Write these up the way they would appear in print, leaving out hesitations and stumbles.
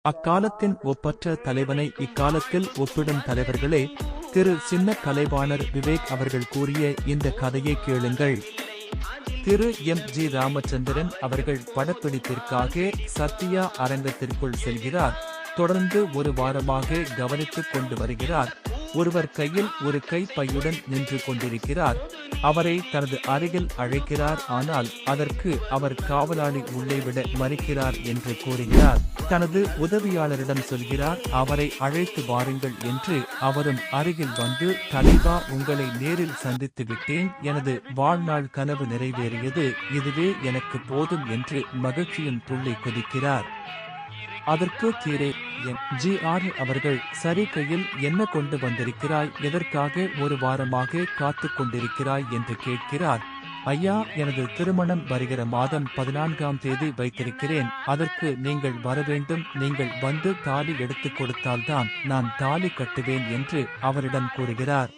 அக்காலத்தின் ஒப்பற்ற தலைவனை இக்காலத்தில் ஒப்பிடும் தலைவர்களே. திரு சின்ன கலைவாணர் விவேக் அவர்கள் கூறிய இந்த கதையை கேளுங்கள். திரு எம்.ஜி. ராமச்சந்திரன் அவர்கள் படப்பிடிப்பிற்காக சத்யா அரங்கத்திற்குள் செல்கிறார். தொடர்ந்து ஒரு வாரமாக கவனித்துக் கொண்டு வருகிறார். ஒருவர் கையில் ஒரு கைப்பையுடன் நின்று கொண்டிருக்கிறார். அவரை தனது அருகில் அழைக்கிறார். ஆனால் அதற்கு அவர் காவலாளி உள்ளே விட மறுக்கிறார் என்று கூறுகிறார். தனது உதவியாளரிடம் சொல்கிறார், அவரை அழைத்து வாருங்கள் என்று. அவரும் அருகில் வந்து, தலைவா, உங்களை நேரில் சந்தித்து விட்டேன். எனது வாழ்நாள் கனவு நிறைவேறியது. இதுவே எனக்கு போதும் என்று மகிழ்ச்சியின் துள்ளி குதிக்கிறார். அதற்கு திரு எம்.ஜி. அவர்கள், சரி, கையில் என்ன கொண்டு வந்திருக்கிறாய்? எதற்காக ஒரு வாரமாக காத்து கொண்டிருக்கிறாய் என்று கேட்கிறார். ஐயா, எனது திருமணம் வருகிற மாதம் 14ஆம் தேதி வைத்திருக்கிறேன். அதற்கு நீங்கள் வரவேண்டும். நீங்கள் வந்து தாலி எடுத்துக் கொடுத்தால்தான் நான் தாலி கட்டுவேன் என்று அவரிடம் கூறுகிறார்.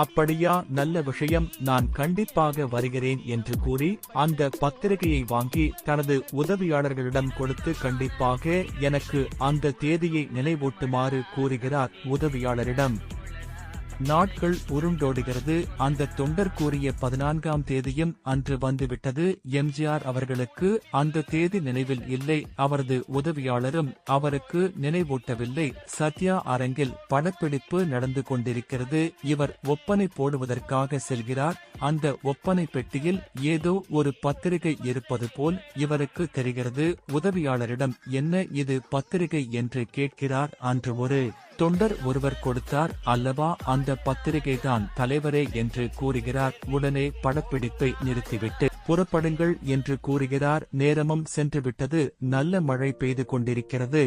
அப்படியா, நல்ல விஷயம், நான் கண்டிப்பாக வருகிறேன் என்று கூறி அந்த பத்திரிகையை வாங்கி தனது உதவியாளர்களிடம் கொடுத்து, கண்டிப்பாக எனக்கு அந்த தேதியை நினைவூட்டுமாறு கூறுகிறார் உதவியாளரிடம். நாட்கள் உருண்டோடுகிறது. அந்த தொண்டர் கூறிய 14ஆம் தேதியும் அன்று வந்துவிட்டது. எம்.ஜி.ஆர். அவர்களுக்கு அந்த தேதி நினைவில் இல்லை. அவரது உதவியாளரும் அவருக்கு நினைவூட்டவில்லை. சத்யா அரங்கில் படப்பிடிப்பு நடந்து கொண்டிருக்கிறது. இவர் ஒப்பனை போடுவதற்காக செல்கிறார். அந்த ஒப்பனை பெட்டியில் ஏதோ ஒரு பத்திரிகை இருப்பது போல் இவருக்கு தெரிகிறது. உதவியாளரிடம், என்ன இது பத்திரிகை என்று கேட்கிறார். அன்று ஒரு தொண்டர் ஒருவர் கொடுத்தார் அல்லவா, அந்த பத்திரிகைதான் தலைவரே என்று கூறுகிறார். உடனே படப்பிடிப்பை நிறுத்திவிட்டு புறப்படுங்கள் என்று கூறுகிறார். நேரமும் சென்றுவிட்டது. நல்ல மழை பெய்து கொண்டிருக்கிறது.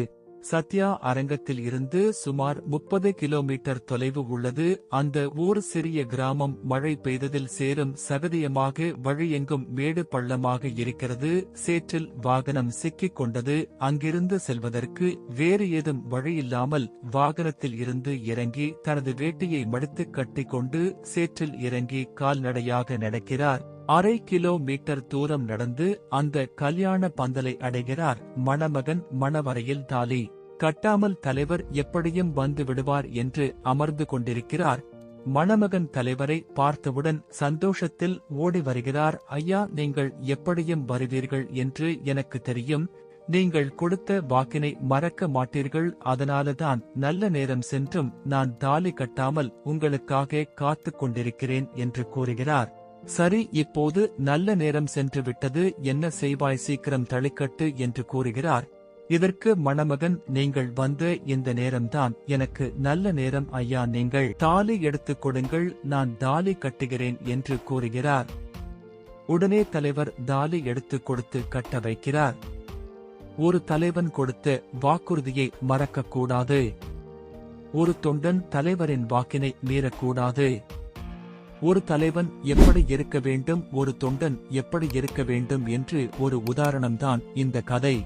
சத்யா அரங்கத்தில் இருந்து சுமார் 30 கிலோமீட்டர் தொலைவு உள்ளது. அந்த ஊர் சிறிய கிராமம். மழை பெய்ததில் சேரும் சகதியமாக வழியெங்கும் மேடு பள்ளமாக இருக்கிறது. சேற்றில் வாகனம் சிக்கிக் கொண்டது. அங்கிருந்து செல்வதற்கு வேறு ஏதும் வழியில்லாமல் வாகனத்தில் இருந்து இறங்கி தனது வேட்டியை மடித்து கட்டிக்கொண்டு சேற்றில் இறங்கி கால்நடையாக நடக்கிறார். அரை கிலோமீட்டர் தூரம் நடந்து அந்த கல்யாண பந்தலை அடைகிறார். மணமகன் மணவரையில் தாலி கட்டாமல் தலைவர் எப்படியும் வந்து விடுவார் என்று அமர்ந்து கொண்டிருக்கிறார். மணமகன் தலைவரை பார்த்தவுடன் சந்தோஷத்தில் ஓடி வருகிறார். ஐயா, நீங்கள் எப்படியும் வருவீர்கள் என்று எனக்கு தெரியும். நீங்கள் கொடுத்த வாக்கினை மறக்க மாட்டீர்கள். அதனால்தான் நல்ல நேரம் சென்றும் நான் தாலி கட்டாமல் உங்களுக்காக காத்து கொண்டிருக்கிறேன் என்று கூறுகிறார். சரி, இப்போது நல்ல நேரம் சென்று விட்டது. என்ன செய்வாய்? சீக்கிரம் தளிக்கட்டு என்று கூறுகிறார். இதற்கு மணமகன், நீங்கள் வந்த இந்த நேரம்தான் எனக்கு நல்ல நேரம் ஐயா. நீங்கள் தாலி எடுத்துக் கொடுங்கள், நான் தாலி கட்டுகிறேன் என்று கூறுகிறார். உடனே தலைவர் தாலி எடுத்துக் கொடுத்து கட்ட வைக்கிறார். ஒரு தலைவன் கொடுத்த வாக்குறுதியை மறக்கக்கூடாது. ஒரு தொண்டன் தலைவரின் வாக்கினை மீறக்கூடாது. ஒரு தலைவன் எப்படி இருக்க வேண்டும், ஒரு தொண்டன் எப்படி இருக்க வேண்டும் என்று ஒரு உதாரணம்தான் இந்த கதை.